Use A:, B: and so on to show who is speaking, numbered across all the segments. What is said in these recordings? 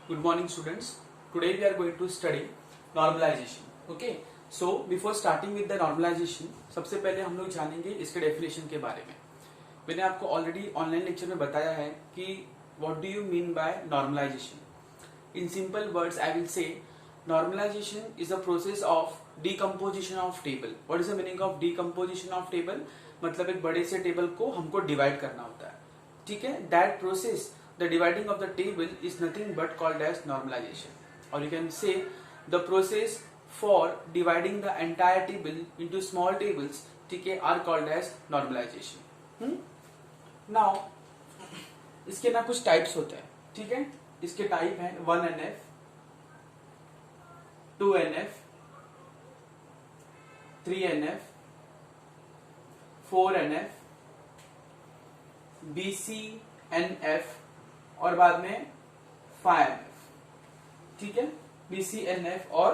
A: Good morning, students. Today we are going to study normalization. Okay. So before starting with the normalization, सबसे पहले हम लोग जानेंगे इसके डेफिनेशन के बारे में. मैंने आपको ऑलरेडी ऑनलाइन लेक्चर में बताया है कि what do you mean by normalization. In simple words, I will say normalization is a process of decomposition of table. What is the meaning of decomposition of table? मतलब एक बड़े से table को हमको डिवाइड करना होता है. ठीक है. That process, the dividing of the table is nothing but called as normalization, or you can say the process for dividing the entire table into small tables, ठीक है, are called as normalization. Now इसके ना कुछ types होते हैं. ठीक है. इसके टाइप हैं 1NF, 2NF, 3NF, 4NF, BCNF और बाद में 5NF. ठीक है. BCNF और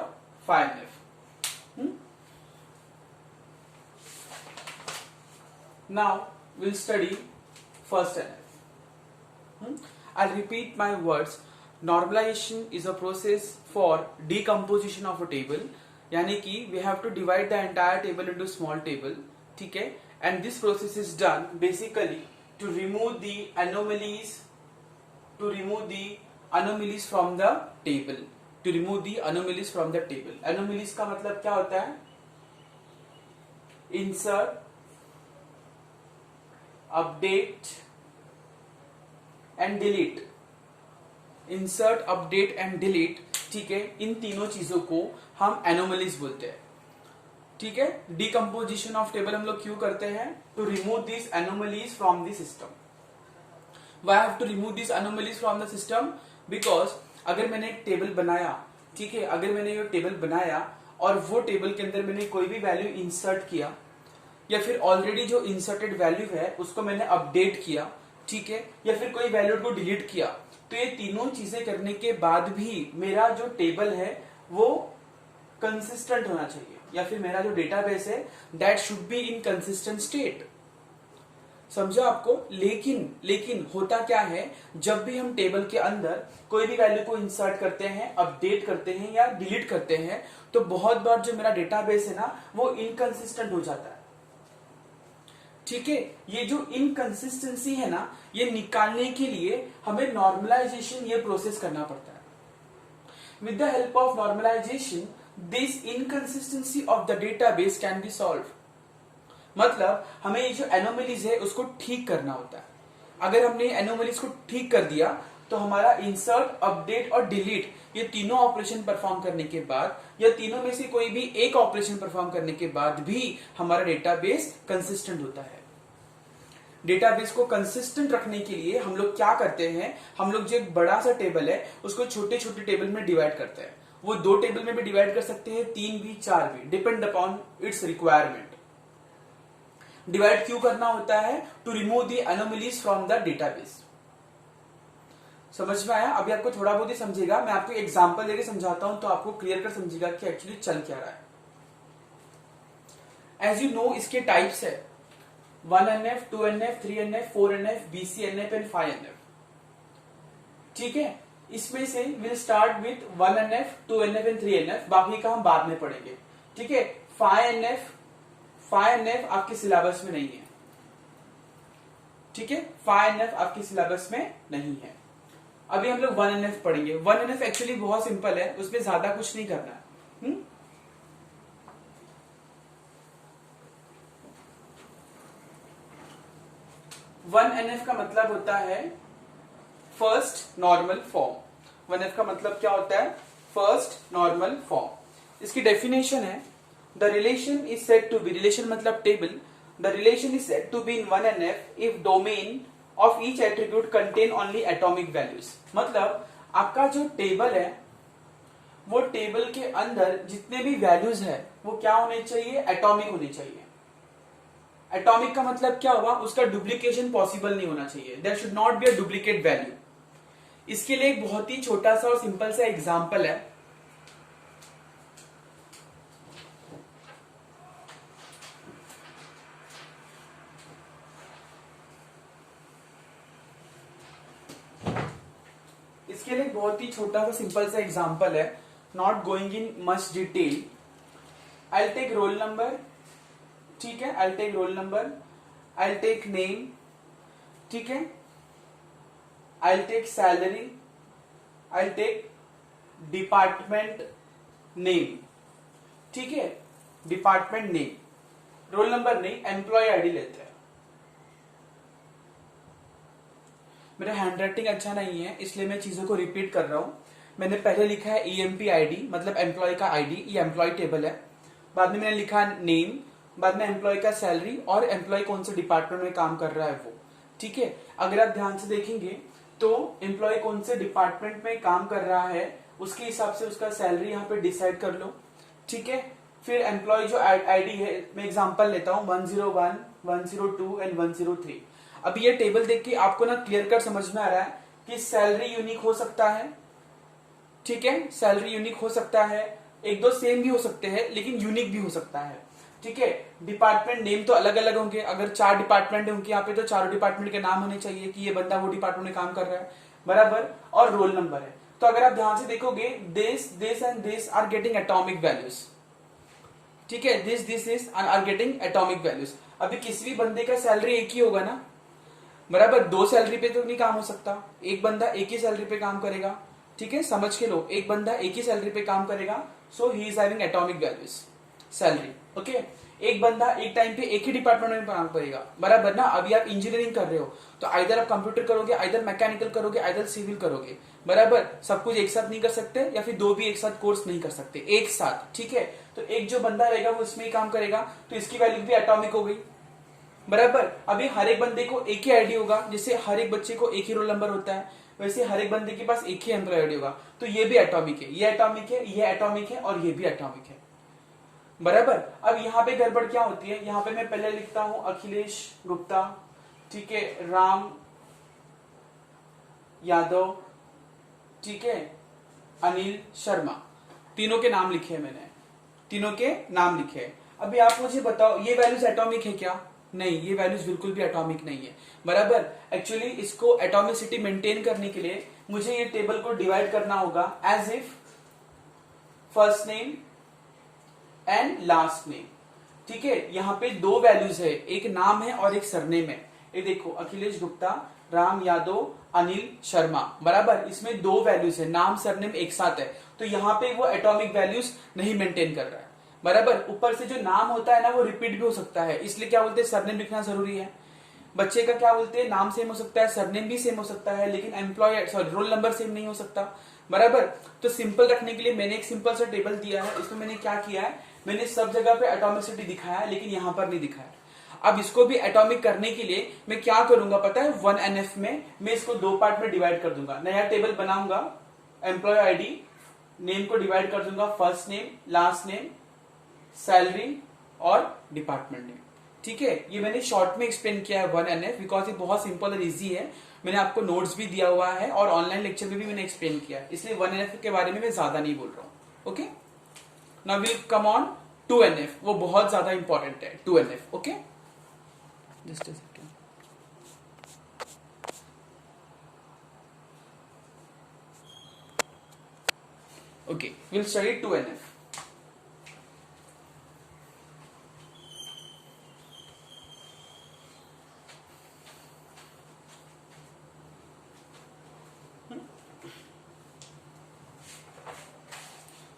A: 5NF. Now we'll study first NF. I'll repeat my words. Normalization is a process for decomposition of a table. यानी कि we have to divide the entire table into small table. ठीक है. And this process is done basically to remove the anomalies from the table. To remove the anomalies from the table. Anomalies का मतलब क्या होता है? Insert, update and delete. Insert, update and delete. ठीक है. इन तीनों चीजों को हम anomalies बोलते हैं. ठीक है. डिकम्पोजिशन ऑफ टेबल हम लोग क्यों करते हैं? To remove this anomalies from the system. Why I have to remove these anomalies from the system? Because अगर मैंने एक टेबल बनाया, ठीक है, अगर मैंने ये टेबल बनाया और वो टेबल के अंदर मैंने कोई भी वैल्यू इंसर्ट किया या फिर ऑलरेडी जो इंसर्टेड वैल्यू है उसको मैंने अपडेट किया, ठीक है, या फिर कोई वैल्यू को डिलीट किया, तो ये तीनों चीजें करने के बाद भी मेरा जो टेबल है वो कंसिस्टेंट होना चाहिए, या फिर मेरा जो डेटाबेस है that should be in consistent state. समझा आपको? लेकिन होता क्या है, जब भी हम टेबल के अंदर कोई भी वैल्यू को इंसर्ट करते हैं, अपडेट करते हैं या डिलीट करते हैं, तो बहुत बार जो मेरा डेटाबेस है ना वो इनकंसिस्टेंट हो जाता है. ठीक है. ये जो इनकंसिस्टेंसी है ना, ये निकालने के लिए हमें नॉर्मलाइजेशन ये प्रोसेस करना पड़ता है. With the help of normalization this inconsistency of the database can be solve. मतलब हमें ये जो एनोमलीज है उसको ठीक करना होता है. अगर हमने एनोमलीज को ठीक कर दिया तो हमारा इंसर्ट, अपडेट और डिलीट ये तीनों ऑपरेशन परफॉर्म करने के बाद, या तीनों में से कोई भी एक ऑपरेशन परफॉर्म करने के बाद भी हमारा डेटाबेस कंसिस्टेंट होता है. डेटाबेस को कंसिस्टेंट रखने के लिए हम लोग क्या करते हैं, हम लोग जो एक बड़ा सा टेबल है उसको छोटे छोटे टेबल में डिवाइड करते हैं. वो 2 टेबल में भी डिवाइड कर सकते हैं, 3 भी, 4 भी, depend upon its requirement. Divide क्यों करना होता है? To remove the anomalies from the database. समझ में आया? अभी आपको थोड़ा बहुत ही समझेगा, मैं आपको एग्जांपल देके समझाता हूं तो आपको क्लियर कर समझेगा कि एक्चुअली चल क्या रहा है. एज यू नो इसके टाइप्स है 1NF, 2NF, 3NF, 4NF, BCNF and 5NF. ठीक है. इसमें से will start with 1NF, 2NF and 3NF. बाकी का हम बाद में पढ़ेंगे. ठीक है. 5NF आपके सिलेबस में नहीं है. ठीक है. 5NF आपके सिलेबस में नहीं है. अभी हम लोग 1NF पढ़ेंगे. 1NF एक्चुअली बहुत सिंपल है, उसमें ज्यादा कुछ नहीं करना है. 1NF का मतलब होता है फर्स्ट नॉर्मल फॉर्म. 1NF का मतलब क्या होता है? First normal form. इसकी डेफिनेशन है the relation is said to be, relation मतलब table, the relation is said to be in 1NF if domain of each attribute contain only atomic values. मतलब आपका जो टेबल है वो टेबल के अंदर जितने भी वैल्यूज है वो क्या होने चाहिए? एटॉमिक होने चाहिए. एटॉमिक का मतलब क्या हुआ? उसका डुप्लीकेशन पॉसिबल नहीं होना चाहिए. There should not be a duplicate value. इसके लिए एक बहुत ही छोटा सा और सिंपल सा एग्जांपल है. इसके लिए बहुत ही छोटा सा सिंपल सा एग्जांपल है, not going in much detail. I take roll number, ठीक है, I take roll number, I take name, ठीक है, I take salary, I take department name, ठीक है, डिपार्टमेंट नेम, रोल नंबर नहीं, एम्प्लॉय आईडी लेते हैं। मेरा हैंडराइटिंग अच्छा नहीं है इसलिए मैं चीजों को रिपीट कर रहा हूं। मैंने पहले लिखा है ईएमपी आईडी, मतलब एम्प्लॉय का आईडी, ये एम्प्लॉय टेबल है। बाद में मैंने लिखा नेम, बाद में एम्प्लॉय का सैलरी और एम्प्लॉय कौन से डिपार्टमेंट में काम कर रहा है वो, ठीक है। अगर आप ध्यान से देखेंगे तो एम्प्लॉय कौन से डिपार्टमेंट में काम कर रहा है उसके हिसाब से उसका सैलरी यहाँ पे डिसाइड कर लो, ठीक है। फिर एम्प्लॉय जो आईडी है, मैं एग्जांपल लेता हूं 101, 102 एंड 103। अब ये टेबल देख के आपको ना क्लियर कट समझ में आ रहा है कि सैलरी यूनिक हो सकता है, ठीक है, सैलरी यूनिक हो सकता है, एक दो सेम भी हो सकते हैं लेकिन यूनिक भी हो सकता है, ठीक है। डिपार्टमेंट नेम तो अलग अलग होंगे, अगर 4 डिपार्टमेंट है उनके यहाँ पे तो चारों डिपार्टमेंट के नाम होने चाहिए कि ये बंदा वो डिपार्टमेंट में काम कर रहा है, बराबर। और रोल नंबर है, तो अगर आप ध्यान से देखोगे this and this are getting atomic values, ठीक है, this are getting atomic values. अभी किसी भी बंदे का सैलरी एक ही होगा ना, बराबर, 2 सैलरी पे तो नहीं काम हो सकता, एक बंदा एक ही सैलरी पे काम करेगा, ठीक है, समझ के लो, एक बंदा एक ही सैलरी पे काम करेगा, so he is having atomic values salary, okay. एक बंदा एक टाइम पे एक ही डिपार्टमेंट में काम करेगा, बराबर ना। अभी आप इंजीनियरिंग कर रहे हो तो आइदर आप कंप्यूटर करोगे, आइदर मैकेनिकल करोगे, आइदर सिविल करोगे, बराबर। सब कुछ एक साथ नहीं कर सकते, या फिर 2 भी एक साथ कोर्स नहीं कर सकते एक साथ, ठीक है। तो एक जो बंदा रहेगा वो इसमें ही काम करेगा, तो इसकी वैल्यू भी एटॉमिक हो गई, बराबर। अभी हर एक बंदे को एक ही आईडी होगा, जैसे हर एक बच्चे को एक ही रोल नंबर होता है, वैसे हर एक बंदे के पास एक ही एम्प्लॉय आईडी होगा, तो ये भी एटॉमिक है, ये एटॉमिक है, ये एटॉमिक है और ये भी एटॉमिक है, बराबर। अब यहाँ पे गड़बड़ क्या होती है, यहाँ पे मैं पहले लिखता हूं अखिलेश गुप्ता, ठीक है, राम यादव, ठीक है, अनिल शर्मा, तीनों के नाम लिखे हैं मैंने, तीनों के नाम लिखे हैं। अभी आप मुझे बताओ ये वैल्यूज एटॉमिक है क्या? नहीं, ये वैल्यूज बिल्कुल भी एटॉमिक नहीं है, बराबर। एक्चुअली इसको एटॉमिसिटी मेंटेन करने के लिए मुझे ये टेबल को डिवाइड करना होगा as if first name and last name, ठीक है। यहाँ पे 2 वैल्यूज है, एक नाम है और एक सरनेम है। ये देखो अखिलेश गुप्ता, राम यादव, अनिल शर्मा, बराबर। इसमें 2 वैल्यूज है, नाम सरनेम एक साथ है, तो यहाँ पे वो एटॉमिक वैल्यूज नहीं मेंटेन कर रहा है, बराबर। ऊपर से जो नाम होता है ना वो रिपीट भी हो सकता है, इसलिए क्या बोलते हैं सरनेम लिखना जरूरी है। बच्चे का क्या बोलते हैं, नाम सेम हो सकता है, सरनेम भी सेम हो सकता है, लेकिन एम्प्लॉय रोल नंबर सेम नहीं हो सकता, बराबर। तो सिंपल रखने के लिए मैंने एक सिंपल सा टेबल दिया है, इसमें मैंने क्या किया है, मैंने सब जगह पे एटॉमिसिटी दिखाया है लेकिन यहां पर नहीं दिखाया। अब इसको भी एटॉमिक करने के लिए मैं क्या करूंगा पता है, 1NF में मैं इसको 2 पार्ट में डिवाइड कर दूंगा, नया टेबल बनाऊंगा, एम्प्लॉय आईडी, नेम को डिवाइड कर दूंगा, first name, last name, salary और डिपार्टमेंट नेम, ठीक है। ये मैंने शॉर्ट में एक्सप्लेन किया है 1NF, बिकॉज ये बहुत सिंपल और इजी है। मैंने आपको नोट्स भी दिया हुआ है और ऑनलाइन लेक्चर में भी मैंने एक्सप्लेन किया है, इसलिए 1NF के बारे में मैं ज्यादा नहीं बोल रहा हूं, okay. Now will come on 2NF, वो बहुत ज्यादा इंपॉर्टेंट है 2NF, okay. Just a second, okay, will study 2NF।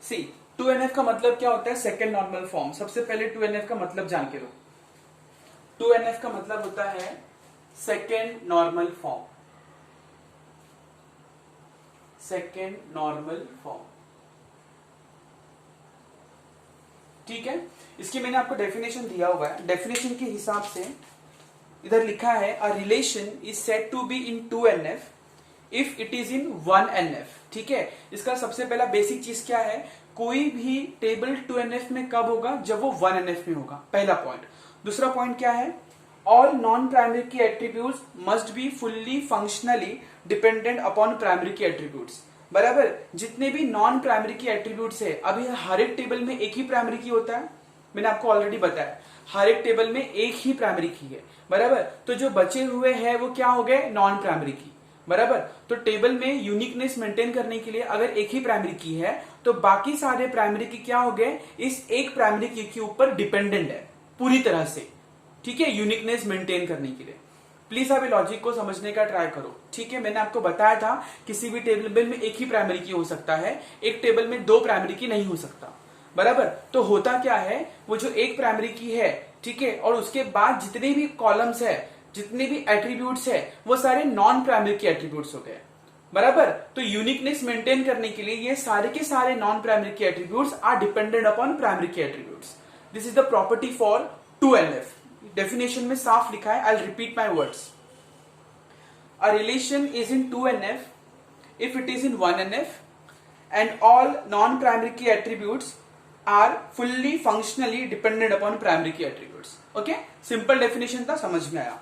A: See 2NF का मतलब क्या होता है, सेकेंड नॉर्मल फॉर्म। सबसे पहले 2NF का मतलब जान के लो। 2NF का मतलब होता है second normal form, second normal form, ठीक है। इसकी मैंने आपको डेफिनेशन दिया हुआ है, डेफिनेशन के हिसाब से इधर लिखा है a relation is said to be in 2NF if it is in 1NF, ठीक है। इसका सबसे पहला बेसिक चीज क्या है, कोई भी टेबल 2NF में कब होगा, जब वो 1NF में होगा, पहला पॉइंट। दूसरा पॉइंट क्या है, all non primary key attributes must be fully functionally dependent upon primary key attributes, बराबर। जितने भी नॉन प्राइमरी की एट्रीब्यूट्स है, अभी हर एक टेबल में एक ही प्राइमरी की होता है, मैंने आपको ऑलरेडी बताया, हर एक टेबल में एक ही प्राइमरी की है, बराबर। तो जो बचे हुए हैं वो क्या हो गए, नॉन प्राइमरी की, बराबर। तो टेबल में यूनिकनेस मेंटेन करने के लिए अगर एक ही प्राइमरी की है तो बाकी सारे प्राइमरी की क्या हो गए, इस एक प्राइमरी की के ऊपर डिपेंडेंट है पूरी तरह से, ठीक है, यूनिकनेस मेंटेन करने के लिए। प्लीज अभी लॉजिक को समझने का ट्राई करो, ठीक है। मैंने आपको बताया था किसी भी टेबल में एक ही प्राइमरी की हो सकता है, एक टेबल में दो प्राइमरी की नहीं हो सकता, बराबर। तो होता क्या है, वो जो एक प्राइमरी की है, ठीक है, और उसके बाद जितने भी कॉलम्स है, जितने भी एट्रीब्यूट्स है, वो सारे नॉन प्राइमरी के एट्रीब्यूट्स हो गए, बराबर। तो यूनिकनेस मेंटेन करने के लिए ये सारे के सारे नॉन प्राइमरी के attributes are dependent upon primary के attributes. This is the property for 2NF। Definition में साफ लिखा है, I repeat my words. A relation is in 2NF if it is in 1NF and all non-primary key attributes are fully functionally dependent upon primary key attributes. Okay, simple definition था, समझ में आया।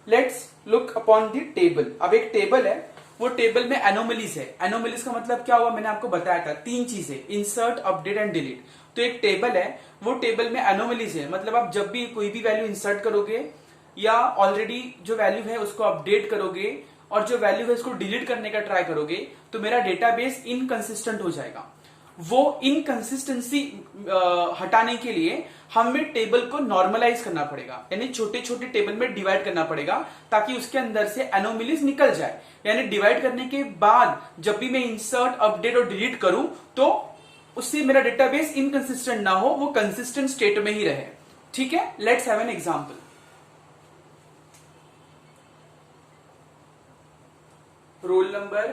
A: Let's look upon the table। अब एक table है, वो table में anomalies है। एनोमलीज का मतलब क्या हुआ, मैंने आपको बताया था, तीन चीजें, इंसर्ट, अपडेट एंड डिलीट। तो एक टेबल है, वो टेबल में एनोमलीज है, मतलब आप जब भी कोई भी वैल्यू इंसर्ट करोगे या ऑलरेडी जो वैल्यू है उसको अपडेट करोगे और जो वैल्यू है उसको डिलीट करने का ट्राई करोगे तो मेरा डेटाबेस इनकंसिस्टेंट हो जाएगा। वो इनकंसिस्टेंसी हटाने के लिए हमें टेबल को नॉर्मलाइज करना पड़ेगा, यानी छोटे छोटे टेबल में डिवाइड करना पड़ेगा ताकि उसके अंदर से एनोमलीज निकल जाए। यानी डिवाइड करने के बाद जब भी मैं इंसर्ट, अपडेट और डिलीट करूं तो उससे मेरा डेटाबेस इनकंसिस्टेंट ना हो, वो कंसिस्टेंट स्टेट में ही रहे, ठीक है। Let's have an example. Roll number,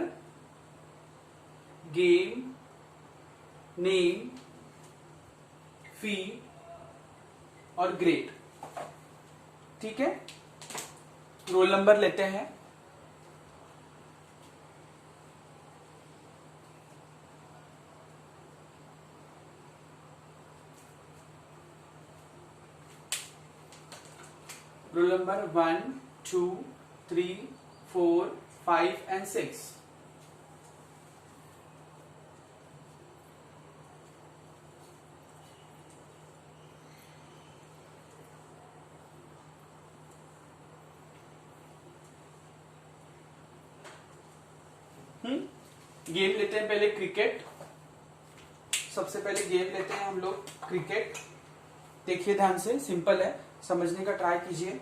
A: game, name, fee और ग्रेड, ठीक है। रोल नंबर लेते हैं, रोल नंबर 1 2 3 4 5 and 6। गेम लेते हैं पहले क्रिकेट। सबसे पहले गेम लेते हैं हम लोग क्रिकेट। देखिए ध्यान से, सिंपल है, समझने का ट्राई कीजिए।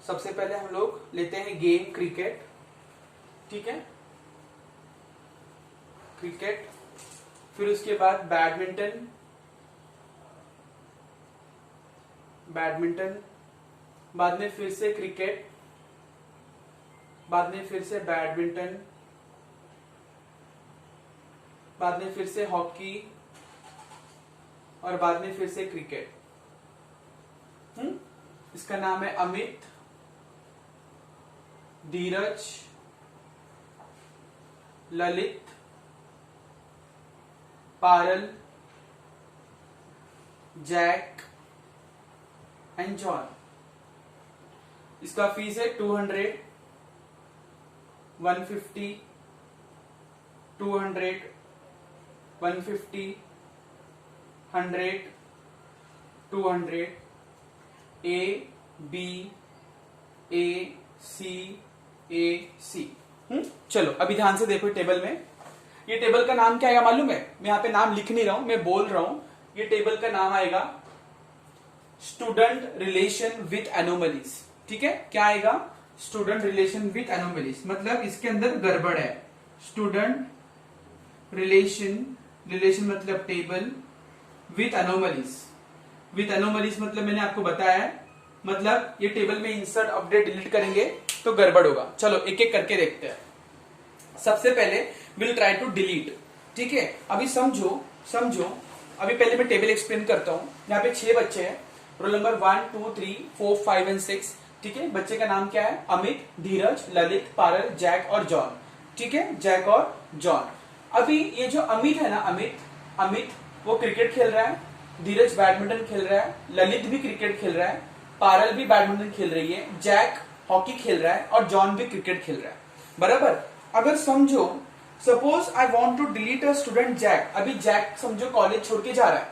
A: सबसे पहले हम लोग लेते हैं गेम क्रिकेट, ठीक है, क्रिकेट। फिर उसके बाद बैडमिंटन, बैडमिंटन, बाद में फिर से क्रिकेट, बाद में फिर से बैडमिंटन, बाद में फिर से हॉकी और बाद में फिर से क्रिकेट। इसका नाम है अमित, धीरज, ललित, पारल, जैक एंड जॉन। इसका फीस है 200, 150, 200, 150, 100, 200, A B A C A C। चलो अभी ध्यान से देखो टेबल में। ये टेबल का नाम क्या आएगा मालूम है? मैं यहाँ पे नाम लिख नहीं रहा हूं, मैं बोल रहा हूं। ये टेबल का नाम आएगा स्टूडेंट रिलेशन विथ एनोमलीज, ठीक है। क्या आएगा? स्टूडेंट रिलेशन विथ एनोमलीज, मतलब इसके अंदर गड़बड़ है। स्टूडेंट रिलेशन, रिलेशन मतलब table, with anomalies, with anomalies मतलब मैंने आपको बताया है, मतलब ये टेबल में इंसर्ट, अपडेट, डिलीट करेंगे तो गड़बड़ होगा। चलो एक एक करके देखते हैं। सबसे पहले विल ट्राई टू डिलीट, ठीक है। अभी समझो, अभी पहले मैं टेबल एक्सप्लेन करता हूं। यहाँ पे 6 बच्चे हैं, रोल नंबर 1 2 3 4 5 एंड 6, ठीक है। बच्चे का नाम क्या है? अमित, धीरज, ललित, पारल, जैक और जॉन, ठीक है, जैक और जॉन। अभी ये जो अमित है ना, अमित वो क्रिकेट खेल रहा है, धीरज बैडमिंटन खेल रहा है, ललित भी क्रिकेट खेल रहा है, पारल भी बैडमिंटन खेल रही है, जैक हॉकी खेल रहा है और जॉन भी क्रिकेट खेल रहा है, बराबर। अगर समझो suppose I want to delete a student Jack. अभी जैक समझो कॉलेज छोड़ के जा रहा है,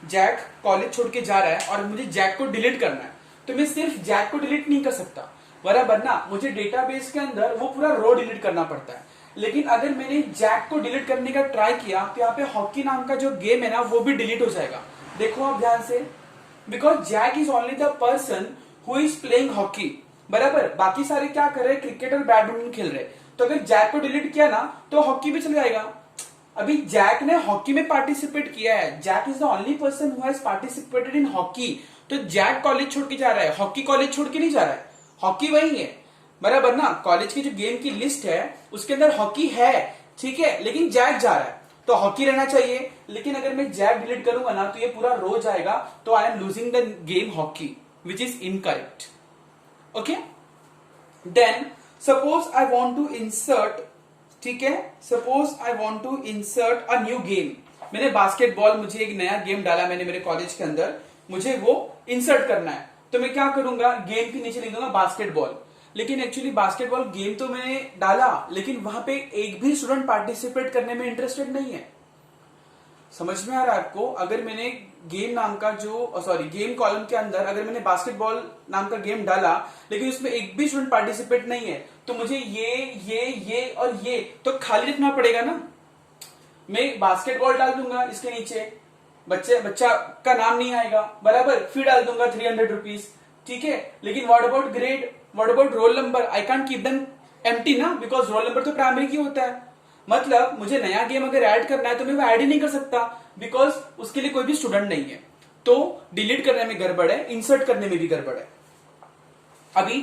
A: जैक कॉलेज छोड़ के जा रहा है और मुझे जैक को डिलीट करना है, तो मैं सिर्फ जैक को डिलीट नहीं कर सकता, बराबर ना, मुझे डेटाबेस के अंदर वो पूरा रो डिलीट करना पड़ता है। लेकिन अगर मैंने जैक को डिलीट करने का ट्राई किया तो यहाँ पे हॉकी नाम का जो गेम है ना वो भी डिलीट हो जाएगा। देखो आप ध्यान से, because Jack is only the person who is playing hockey, बराबर, बाकी सारे क्या कर रहे हैं, क्रिकेट और बैडमिंटन खेल रहे हैं। तो अगर जैक को डिलीट किया ना तो हॉकी भी चल जाएगा। अभी जैक ने हॉकी में पार्टिसिपेट किया है, Jack is the only person who has participated in hockey. तो जैक कॉलेज छोड़ के जा रहा है, हॉकी कॉलेज छोड़ के नहीं जा रहा है, हॉकी वही है, बराबर ना। कॉलेज की जो गेम की लिस्ट है उसके अंदर हॉकी है, ठीक है, लेकिन जैक जा रहा है तो हॉकी रहना चाहिए। लेकिन अगर मैं जैक डिलीट करूंगा ना तो ये पूरा रो जाएगा, तो I am losing the game hockey, which is incorrect. Okay, then suppose I want to insert, ठीक है, suppose I want to insert a new game. मैंने बास्केटबॉल, मुझे एक नया गेम डाला मैंने मेरे कॉलेज के अंदर, मुझे वो इंसर्ट करना है, तो मैं क्या करूंगा, गेम के नीचे लिख दूंगा बास्केटबॉल। लेकिन एक्चुअली बास्केटबॉल गेम तो मैंने डाला, लेकिन वहां पे एक भी स्टूडेंट पार्टिसिपेट करने में इंटरेस्टेड नहीं है। समझ में आ रहा है आपको? अगर मैंने गेम नाम का जो गेम कॉलम के अंदर अगर मैंने बास्केटबॉल नाम का गेम डाला, लेकिन उसमें एक भी स्टूडेंट पार्टिसिपेट नहीं है, तो मुझे ये और ये तो खाली रखना पड़ेगा ना। मैं बास्केटबॉल डाल दूंगा इसके नीचे, बच्चा का नाम नहीं आएगा, बराबर, फी डाल दूंगा 300 रुपीज, ठीक है। लेकिन what about grade, what about role number, I can't keep them empty ना, बिकॉज रोल नंबर तो प्राइमरी की होता है। मतलब मुझे नया गेम अगर ऐड करना है तो मैं वो ऐड ही नहीं कर सकता, बिकॉज उसके लिए कोई भी स्टूडेंट नहीं है। तो डिलीट करने में गड़बड़ है, इंसर्ट करने में भी गड़बड़ है। अभी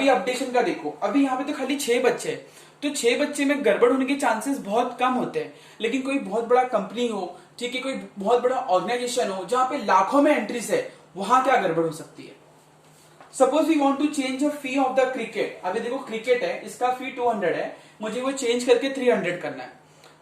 A: अपडेशन का देखो, अभी यहाँ पे तो खाली 6 बच्चे हैं, तो 6 बच्चे में गड़बड़ होने के चांसेस बहुत कम होते हैं। लेकिन कोई बहुत बड़ा कंपनी हो, ठीक है, कोई बहुत बड़ा ऑर्गेनाइजेशन हो जहां पे लाखों में एंट्रीज है, वहां क्या गड़बड़ हो सकती है। Suppose we want to change a fee of the cricket. अभी देखो क्रिकेट है, इसका फी 200 है, मुझे वो चेंज करके 300 करना है,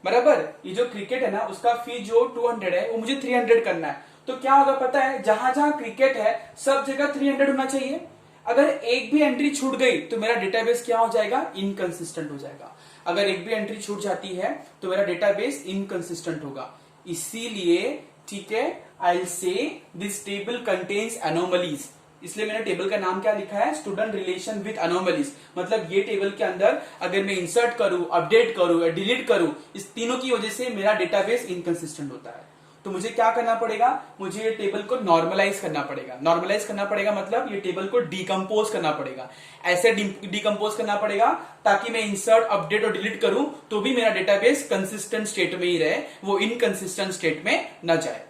A: बराबर। ये जो क्रिकेट है ना उसका फी जो 200 है वो मुझे 300 करना है। तो क्या होगा पता है, जहां जहां क्रिकेट है सब जगह 300 होना चाहिए। अगर एक भी एंट्री छूट गई तो मेरा डेटाबेस क्या हो जाएगा, इनकंसिस्टेंट हो जाएगा। अगर एक भी एंट्री छूट जाती है तो मेरा डेटाबेस इनकंसिस्टेंट होगा। इसीलिए, ठीक है, आई से दिस टेबल कंटेन्स एनोमलीज। इसलिए मैंने टेबल का नाम क्या लिखा है, स्टूडेंट रिलेशन विद एनोमलीज। मतलब ये टेबल के अंदर अगर मैं इंसर्ट करूं, अपडेट करूं या डिलीट करूं, इस तीनों की वजह से मेरा डेटाबेस इनकंसिस्टेंट होता है। तो मुझे क्या करना पड़ेगा, मुझे ये टेबल को नॉर्मलाइज करना पड़ेगा। नॉर्मलाइज करना पड़ेगा मतलब ये टेबल को डिकम्पोज करना पड़ेगा। ऐसे डिकम्पोज करना पड़ेगा ताकि मैं इंसर्ट, अपडेट और डिलीट करूं तो भी मेरा डेटाबेस कंसिस्टेंट स्टेट में ही रहे, वो इनकंसिस्टेंट स्टेट में न जाए।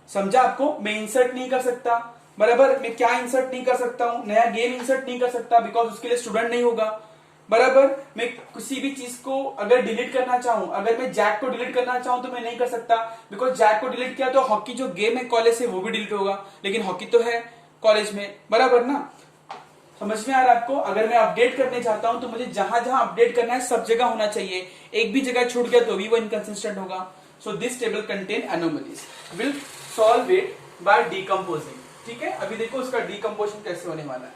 A: समझा आपको? मैं इंसर्ट नहीं कर सकता, बराबर। मैं क्या इंसर्ट नहीं कर सकता हूं, नया गेम इंसर्ट नहीं कर सकता, बिकॉज उसके लिए स्टूडेंट नहीं होगा, बराबर। मैं किसी भी चीज को अगर डिलीट करना चाहूं, अगर मैं जैक को डिलीट करना चाहूं तो मैं नहीं कर सकता, बिकॉज जैक को डिलीट किया तो हॉकी जो गेम है कॉलेज से वो भी डिलीट होगा, लेकिन हॉकी तो है कॉलेज में, बराबर ना। समझ में आ रहा है आपको? अगर मैं अपडेट करने चाहता हूं तो मुझे जहां जहां अपडेट करना है सब जगह होना चाहिए, एक भी जगह छूट गया तो भी वो इनकंसिस्टेंट होगा। So this table contain anomalies, will solve it by decomposing. ठीक है, अभी देखो उसका डिकम्पोजिशन कैसे होने वाला है।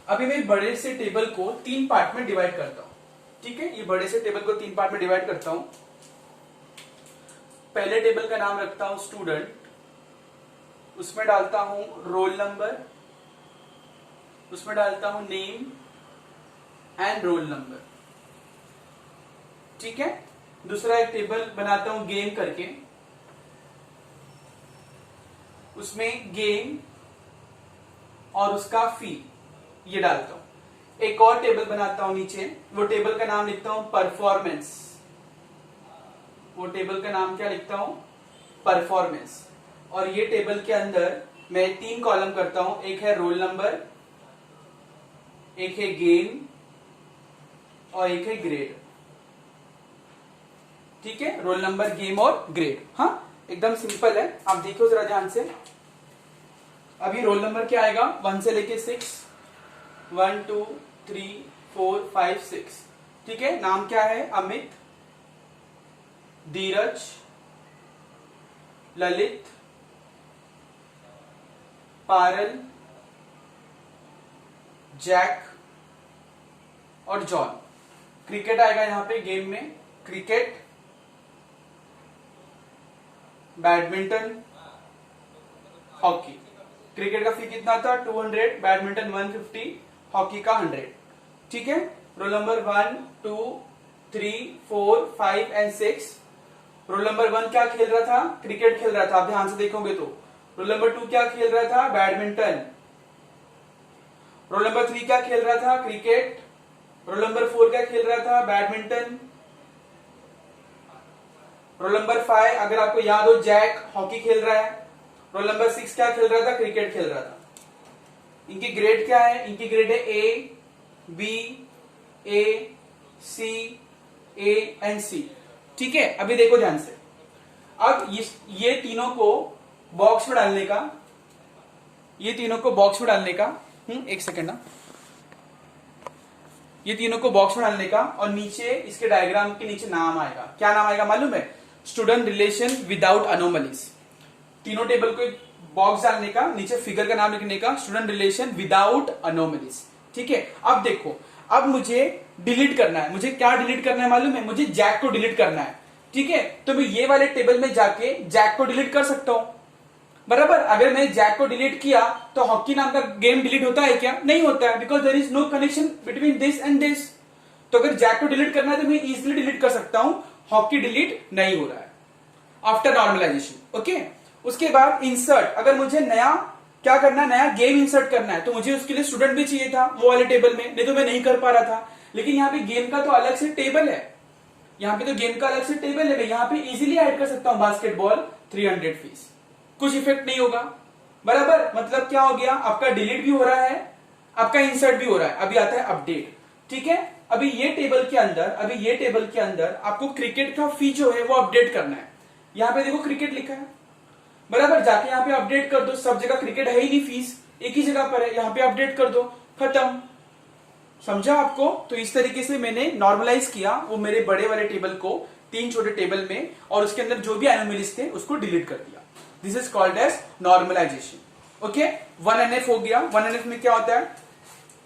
A: अभी मैं बड़े से टेबल को 3 पार्ट में डिवाइड करता हूं, ठीक है। ये बड़े से टेबल को 3 पार्ट में डिवाइड करता हूं। पहले टेबल का नाम रखता हूं स्टूडेंट, उसमें डालता हूं रोल नंबर, उसमें डालता हूं नेम एंड रोल नंबर, ठीक है। दूसरा एक टेबल बनाता हूं गेम करके, उसमें गेम और उसका फी ये डालता हूं। एक और टेबल बनाता हूं नीचे, वो टेबल का नाम लिखता हूं परफॉर्मेंस। वो टेबल का नाम क्या लिखता हूं, परफॉर्मेंस। और ये टेबल के अंदर मैं 3 कॉलम करता हूं, एक है रोल नंबर, एक है गेम और एक है ग्रेड, ठीक है। रोल नंबर, गेम और ग्रेड, हाँ एकदम सिंपल है, आप देखो जरा ध्यान से। अभी रोल नंबर क्या आएगा, 1 से लेके 6, 1 2 3 4 5 6, ठीक है। नाम क्या है, अमित, धीरज, ललित, पारल, जैक और जॉन, क्रिकेट आएगा यहाँ पे गेम में, क्रिकेट, बैडमिंटन, हॉकी। क्रिकेट का फी कितना था 200, बैडमिंटन 150, हॉकी का 100। ठीक है, roll number 1, 2, 3, 4, 5 and 6। Roll number 1 क्या खेल रहा था? क्रिकेट खेल रहा था। आप ध्यान से देखोगे तो रोल नंबर 2 क्या खेल रहा था? बैडमिंटन। रोल नंबर 3 क्या खेल रहा था? क्रिकेट। रोल नंबर 4 क्या खेल रहा था? बैडमिंटन। रोल नंबर 5 अगर आपको याद हो, जैक हॉकी खेल रहा है। रोल नंबर 6 क्या खेल रहा था? क्रिकेट खेल रहा था। इनकी ग्रेड क्या है? इनकी ग्रेड है ए, B, A, C, A and सी। ठीक है, अभी देखो ध्यान से। अब ये तीनों को बॉक्स में डालने का, ये तीनों को बॉक्स में डालने का, एक सेकेंड ना, ये तीनों को बॉक्स में डालने का, और नीचे इसके डायग्राम के नीचे नाम आएगा। क्या नाम आएगा मालूम है? Student relation without anomalies. तीनों टेबल को बॉक्स डालने का, नीचे फिगर का नाम लिखने का, स्टूडेंट रिलेशन विदाउट अनोमलीज। ठीक है, अब देखो, अब मुझे डिलीट करना है। मुझे क्या डिलीट करना है मालूम है? मुझे जैक को डिलीट करना है। ठीक है, तो मैं ये वाले टेबल में जाके जैक को डिलीट कर सकता हूं, बराबर। अगर मैंने जैक को डिलीट किया तो हॉकी नाम का गेम डिलीट होता है क्या? नहीं होता है, because there is no connection between this and this. तो अगर जैक को डिलीट करना है तो मैं इजिली डिलीट कर सकता हूं, हॉकी डिलीट नहीं हो रहा है आफ्टर नॉर्मलाइजेशन। ओके, उसके बाद इंसर्ट, अगर मुझे नया क्या करना है, नया गेम इंसर्ट करना है, तो मुझे उसके लिए स्टूडेंट भी चाहिए था वो वाले टेबल में, नहीं तो मैं नहीं कर पा रहा था। लेकिन यहाँ पे गेम का तो अलग से टेबल है, यहाँ पे तो गेम का अलग से टेबल है, मैं यहाँ पे इजीली ऐड कर सकता हूँ बास्केटबॉल 300 फीस, कुछ इफेक्ट नहीं होगा, बराबर। मतलब क्या हो गया, आपका डिलीट भी हो रहा है, आपका इंसर्ट भी हो रहा है। अभी आता है अपडेट। ठीक है, अभी ये टेबल के अंदर आपको क्रिकेट का फी जो है वो अपडेट करना है। यहाँ पे देखो क्रिकेट लिखा है, बराबर। जाके यहाँ पे अपडेट कर दो, सब जगह क्रिकेट है ही नहीं, फीस एक ही जगह पर है, यहाँ पे अपडेट कर दो, खत्म। समझा आपको? तो इस तरीके से मैंने नॉर्मलाइज किया वो मेरे बड़े वाले टेबल को 3 छोटे टेबल में, और उसके अंदर जो भी एनोमलीज थे उसको डिलीट कर दिया। This is called as normalization. Okay, 1NF हो गया। 1NF में क्या होता है?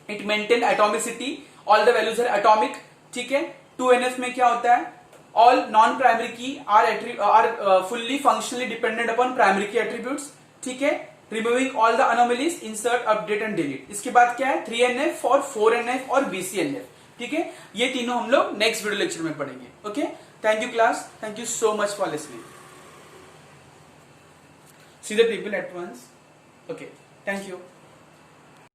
A: It maintain atomicity, all the values are atomic. ठीक है, 2NF में क्या होता है? All non primary key are fully functionally dependent upon primary key attributes. ठीक है, removing all the anomalies, insert, update and delete. इसके बाद क्या है? 3NF और 4NF और BCNF। ठीक है, ये तीनों हम लोग नेक्स्ट वीडियो लेक्चर में पढ़ेंगे। Okay, thank you class, thank you so much for listening. See the people at once. Okay, thank you.